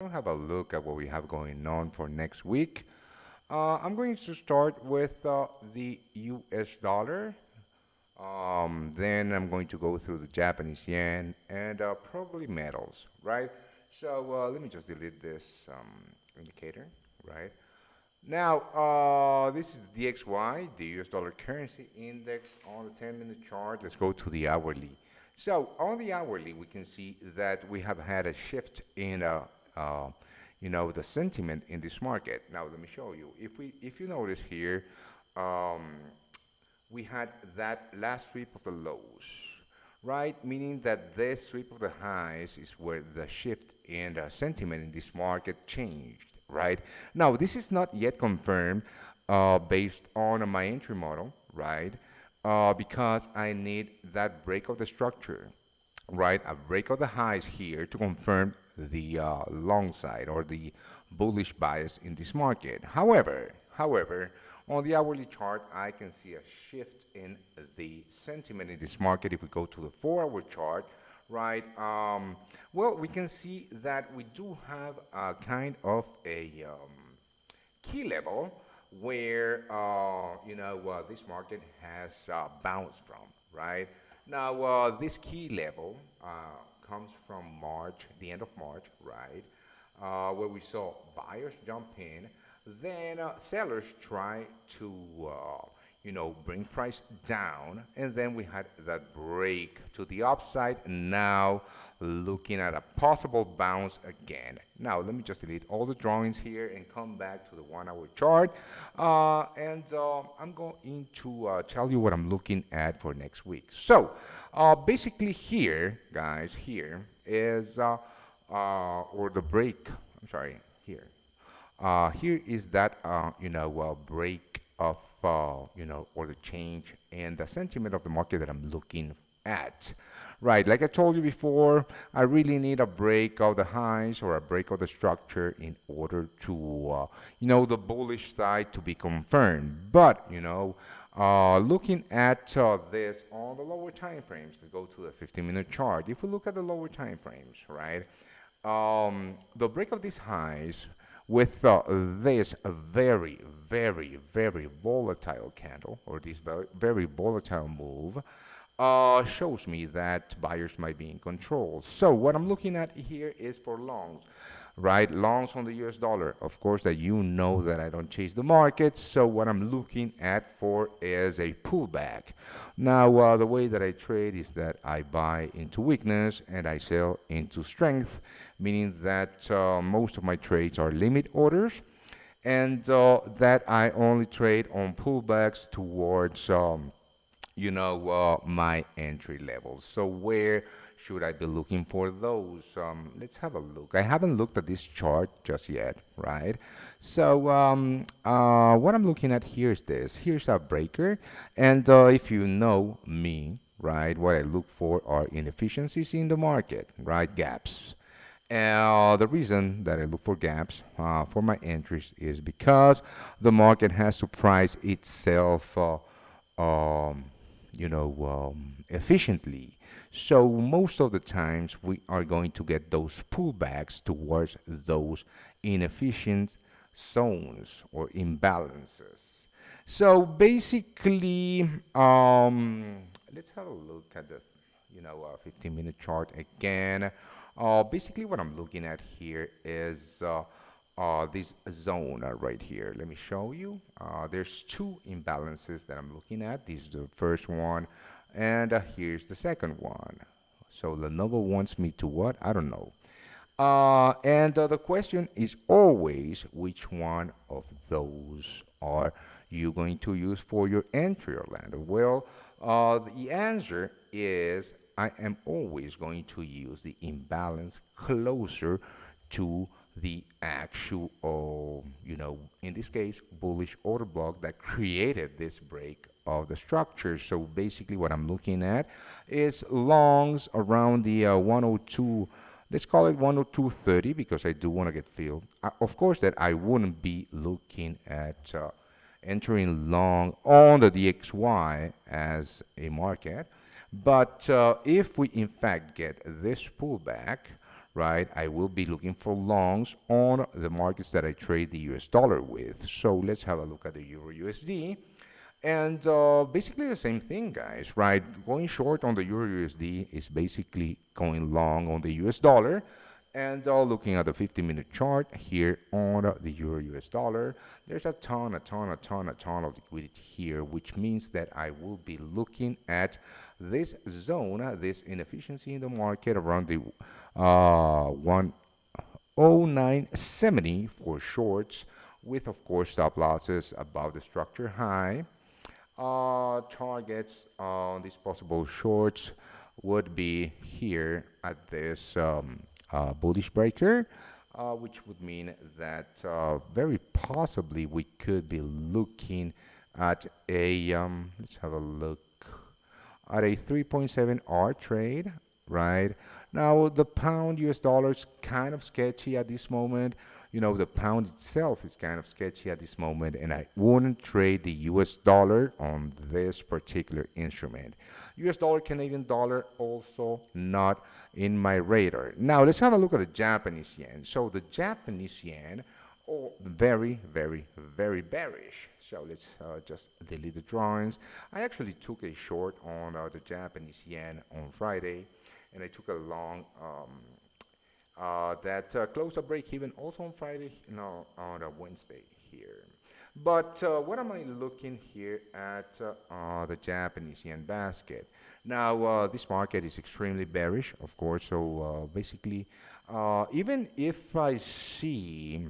We'll have a look at what we have going on for next week. I'm going to start with the US dollar. Then I'm going to go through the Japanese yen and probably metals, right? So let me just delete this indicator, right? Now, this is the DXY, the US dollar currency index on the 10-minute chart. Let's go to the hourly. So on the hourly, we can see that we have had a shift in, the sentiment in this market. Now, let me show you. If you notice here, um, we had that last sweep of the lows, right? Meaning that this sweep of the highs is where the shift in sentiment in this market changed, right? Now, this is not yet confirmed based on my entry model, right? Because I need that break of the structure, right? A break of the highs here to confirm the long side or the bullish bias in this market. However, on the hourly chart, I can see a shift in the sentiment in this market. If we go to the 4-hour chart, right? Well, we can see that we do have a kind of a key level where this market has bounced from, right? Now this key level comes from March, the end of March, right? Where we saw buyers jump in, then sellers try to bring price down, and then we had that break to the upside. Now looking at a possible bounce again. Now let me just delete all the drawings here and come back to the 1-hour chart, and I'm going to tell you what I'm looking at for next week. So basically here, guys, here is or the break. I'm sorry, here. Here is that break of or the change and the sentiment of the market that I'm looking at. Right, like I told you before, I really need a break of the highs or a break of the structure in order to the bullish side to be confirmed. But looking at this on the lower time frames, let's go to the 15-minute chart. If we look at the lower time frames, right, the break of these highs with this very, very, very volatile candle or this very, very volatile move shows me that buyers might be in control. So what I'm looking at here is for longs, right? Longs on the US dollar. Of course, that that I don't chase the market. So what I'm looking at for is a pullback. Now, the way that I trade is that I buy into weakness and I sell into strength, meaning that most of my trades are limit orders, and that I only trade on pullbacks towards my entry levels. So where should I be looking for those? Let's have a look. I haven't looked at this chart just yet, right? So what I'm looking at here is this. Here's a breaker, and if you know me, right, what I look for are inefficiencies in the market, right? Gaps. The reason that I look for gaps for my entries is because the market has to price itself efficiently. So most of the times we are going to get those pullbacks towards those inefficient zones or imbalances. So basically, let's have a look at the 15-minute chart again. Basically, what I'm looking at here is this zone right here. Let me show you. There's two imbalances that I'm looking at. This is the first one, and here's the second one. So Lenovo wants me to what? I don't know. And the question is always, which one of those are you going to use for your entry, Orlando? Well, the answer is I am always going to use the imbalance closer to the actual, in this case, bullish order block that created this break of the structure. So basically what I'm looking at is longs around the 102, let's call it 102.30, because I do want to get filled. Of course that I wouldn't be looking at entering long on the DXY as a market. But if we in fact get this pullback, right? I will be looking for longs on the markets that I trade the US dollar with. So let's have a look at the Euro USD. And basically the same thing, guys, right? Going short on the Euro USD is basically going long on the US dollar. And looking at the 50-minute chart here on the Euro US dollar, there's a ton of liquidity here, which means that I will be looking at this zone, this inefficiency in the market around the 10970 for shorts, with of course stop losses above the structure high. Targets on these possible shorts would be here at this bullish breaker, which would mean that very possibly we could be looking at a, let's have a look, at a 3.7 R trade, right? Now, the pound US dollar is kind of sketchy at this moment. You know, the pound itself is kind of sketchy at this moment, and I wouldn't trade the US dollar on this particular instrument. US dollar, Canadian dollar, also not in my radar. Now, let's have a look at the Japanese yen. So the Japanese yen, oh, very, very bearish. So let's just delete the drawings. I actually took a short on the Japanese yen on Friday, and I took a long that closed a break even also on Friday, on a Wednesday here. But what am I looking here at the Japanese yen basket? Now, this market is extremely bearish, of course. So basically, even if I see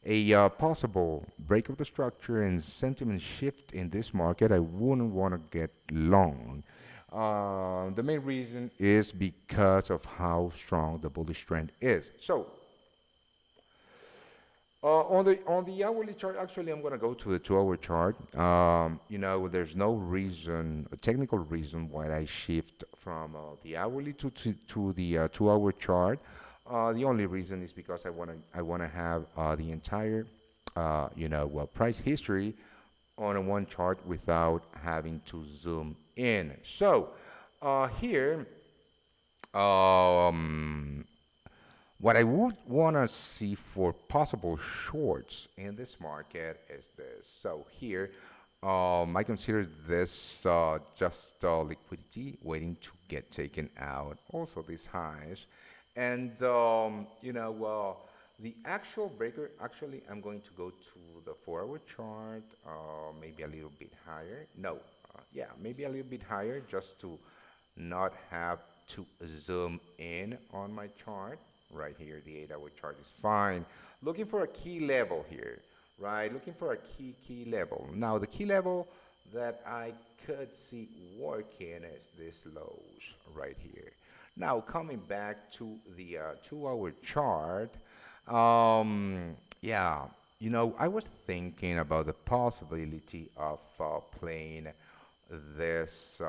a possible break of the structure and sentiment shift in this market, I wouldn't want to get long. The main reason is because of how strong the bullish trend is. So on the hourly chart, actually, I'm going to go to the 2-hour chart. There's no reason, a technical reason, why I shift from the hourly to the 2-hour chart. The only reason is because I want to have the entire price history on one chart without having to zoom in. So here, what I would want to see for possible shorts in this market is this. So here, I consider this just liquidity waiting to get taken out. Also these highs. And, the actual breaker, actually, I'm going to go to the 4-hour chart, maybe a little bit higher. No, yeah, maybe a little bit higher just to not have to zoom in on my chart. Right here, the 8-hour chart is fine. Looking for a key level here, right? Looking for a key level. Now, the key level that I could see working is this lows right here. Now, coming back to the 2-hour chart, yeah, I was thinking about the possibility of playing this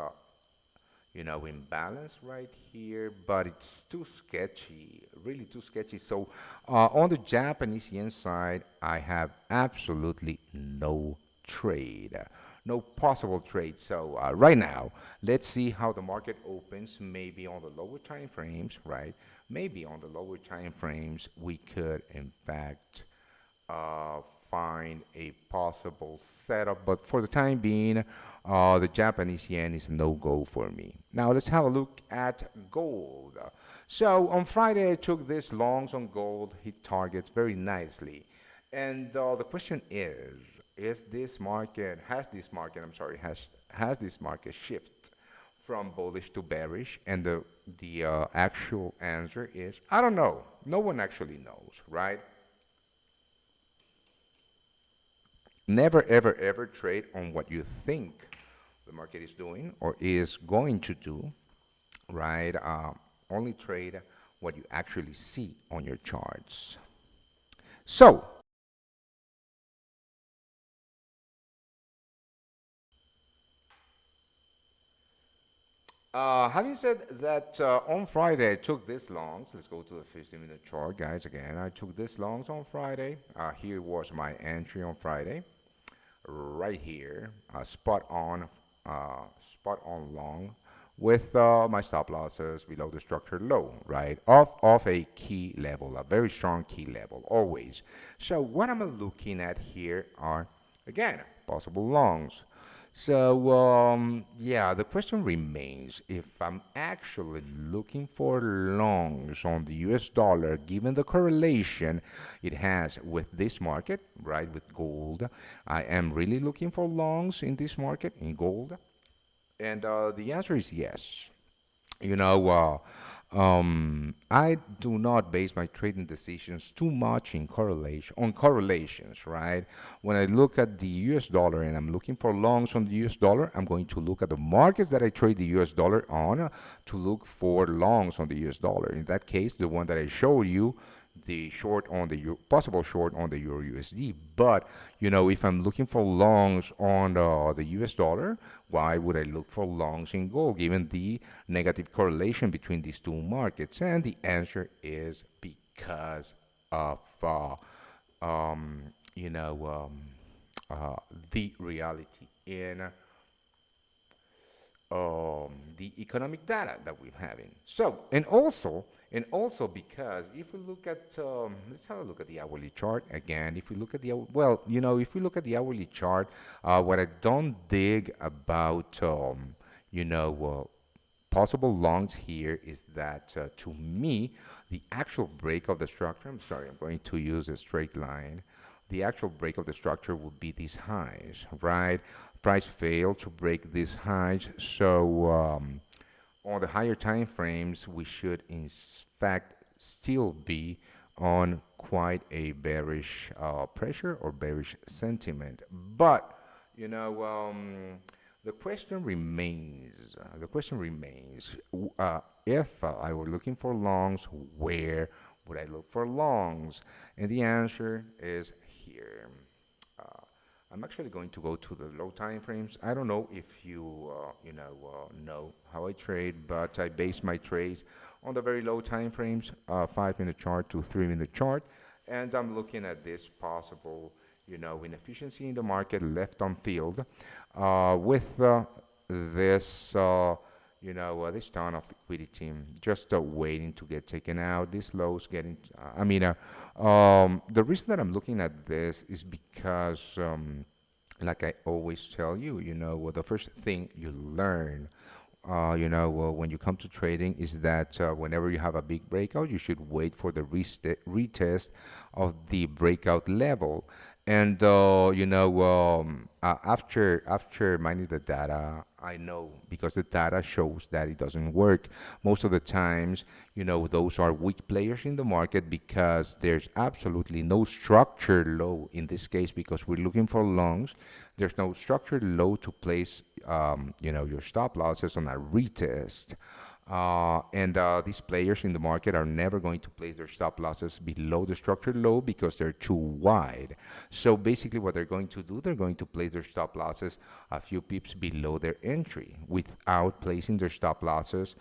imbalance right here, but it's too sketchy, really too sketchy. So on the Japanese yen side, I have absolutely no trade, no possible trade. So right now, let's see how the market opens, maybe on the lower time frames, right? Maybe on the lower time frames, we could, in fact, find a possible setup, but for the time being, the Japanese yen is a no-go for me. Now let's have a look at gold. So on Friday, I took this longs on gold, hit targets very nicely, and the question is this market, has this market shift from bullish to bearish? And the actual answer is, I don't know. No one actually knows, right? Never, ever, ever trade on what you think the market is doing or is going to do, right? Only trade what you actually see on your charts. So, having said that, on Friday I took this longs. Let's go to the 15-minute chart, guys. Again, I took this longs on Friday. Here was my entry on Friday. Right here, spot on long with my stop losses below the structured low, right? Of a key level, a very strong key level, always. So what I'm looking at here are, again, possible longs. So, yeah, the question remains if I'm actually looking for longs on the US dollar, given the correlation it has with this market, right, with gold. I am really looking for longs in this market, in gold. And the answer is yes. You know, I do not base my trading decisions too much in correlation on correlations, right? When I look at the US dollar and I'm looking for longs on the US dollar, I'm going to look at the markets that I trade the US dollar on to look for longs on the US dollar. In that case, the one that I show you, the short on the possible short on the Euro USD. But if I'm looking for longs on the US dollar, why would I look for longs in gold given the negative correlation between these two markets? And the answer is because of you know the reality in the economic data that we're having. So, and also because if we look at, let's have a look at the hourly chart again. If we look at the, well, if we look at the hourly chart, what I don't dig about, possible longs here is that to me, the actual break of the structure, I'm sorry, I'm going to use a straight line. The actual break of the structure would be these highs, right? Price failed to break these highs, so on the higher time frames, we should in fact still be on quite a bearish pressure or bearish sentiment. But you know, the question remains. If I were looking for longs, where would I look for longs? And the answer is here. I'm actually going to go to the low time frames. I don't know if you know how I trade, but I base my trades on the very low time frames, 5-minute chart to 3-minute chart, and I'm looking at this possible, inefficiency in the market left on field with this. This ton of liquidity just waiting to get taken out. This lows getting, the reason that I'm looking at this is because, like I always tell you, the first thing you learn, when you come to trading is that whenever you have a big breakout, you should wait for the retest of the breakout level. And after mining the data, I know because the data shows that it doesn't work. Most of the times, those are weak players in the market because there's absolutely no structured low in this case because we're looking for longs. There's no structured low to place, your stop losses on a retest. And these players in the market are never going to place their stop losses below the structured low because they're too wide. So basically what they're going to do, they're going to place their stop losses a few pips below their entry without placing their stop losses,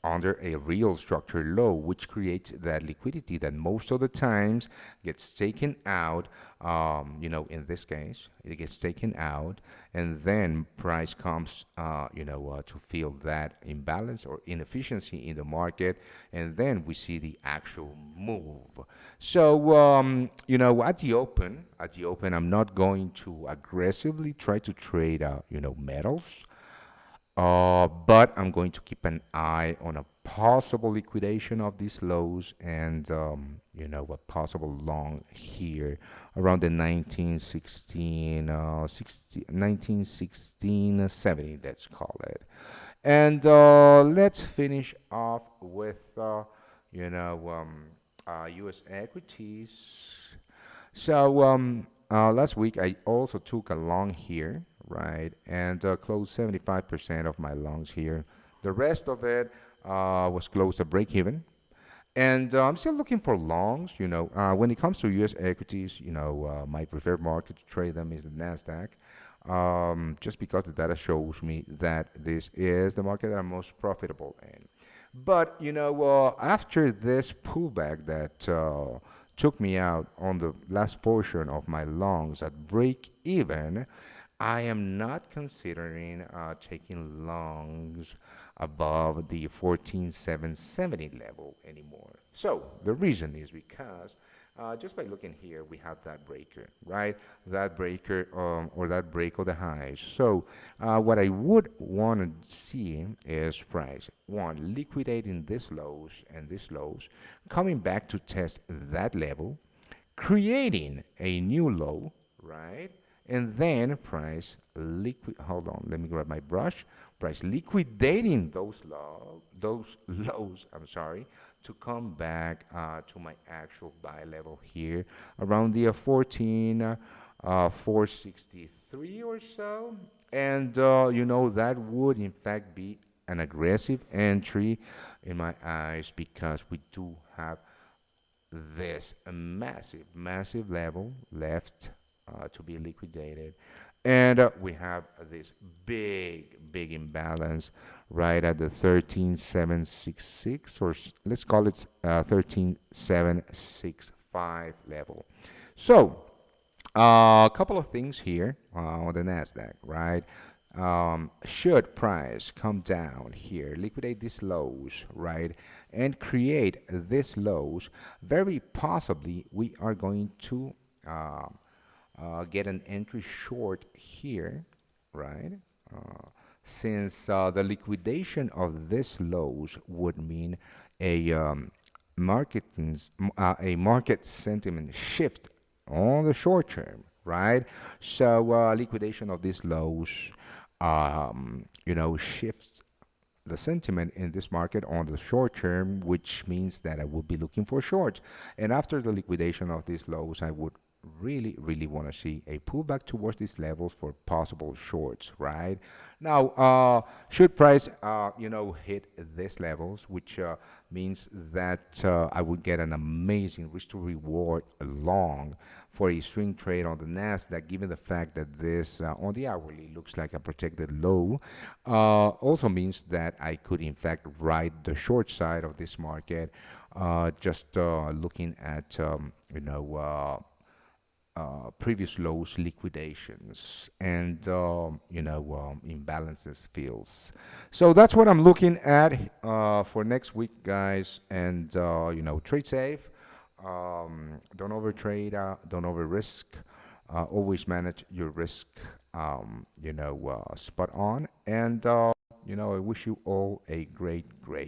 under a real structured low, which creates that liquidity that most of the times gets taken out. In this case, it gets taken out, and then price comes, to feel that imbalance or inefficiency in the market, and then we see the actual move. So, at the open, I'm not going to aggressively try to trade, metals. But I'm going to keep an eye on a possible liquidation of these lows and, a possible long here around the 1916, let's call it. And let's finish off with, U.S. equities. So last week I also took a long here, right, and closed 75% of my longs here. The rest of it was closed at break even. And I'm still looking for longs. When it comes to U.S. equities, my preferred market to trade them is the Nasdaq, just because the data shows me that this is the market that I'm most profitable in. But after this pullback that took me out on the last portion of my longs at break even, I am not considering taking longs above the 14,770 level anymore. So the reason is because just by looking here, we have that breaker, right? That breaker or that break of the highs. So what I would want to see is price one liquidating these lows and these lows, coming back to test that level, creating a new low, right? And then price liquid. Hold on, let me grab my brush. Price liquidating those lows. I'm sorry, to come back to my actual buy level here around the 463 or so, and that would in fact be an aggressive entry in my eyes because we do have this massive, massive level left to be liquidated. And we have this big, big imbalance right at the 13,766, or let's call it 13,765 level. So, a couple of things here on the NASDAQ, right? Should price come down here, liquidate these lows, right, and create these lows, very possibly we are going to get an entry short here, right? Since the liquidation of these lows would mean a a market sentiment shift on the short term, right? So liquidation of these lows, shifts the sentiment in this market on the short term, which means that I will be looking for shorts. And after the liquidation of these lows, I would really, really want to see a pullback towards these levels for possible shorts, right? Now, should price, hit these levels, which means that I would get an amazing risk to reward long for a swing trade on the Nasdaq, given the fact that this on the hourly looks like a protected low, also means that I could in fact ride the short side of this market, just looking at previous lows liquidations and imbalances fills. So that's what I'm looking at for next week, guys. And trade safe. Don't overtrade. Don't over risk. Always manage your risk. Spot on. And I wish you all a great, great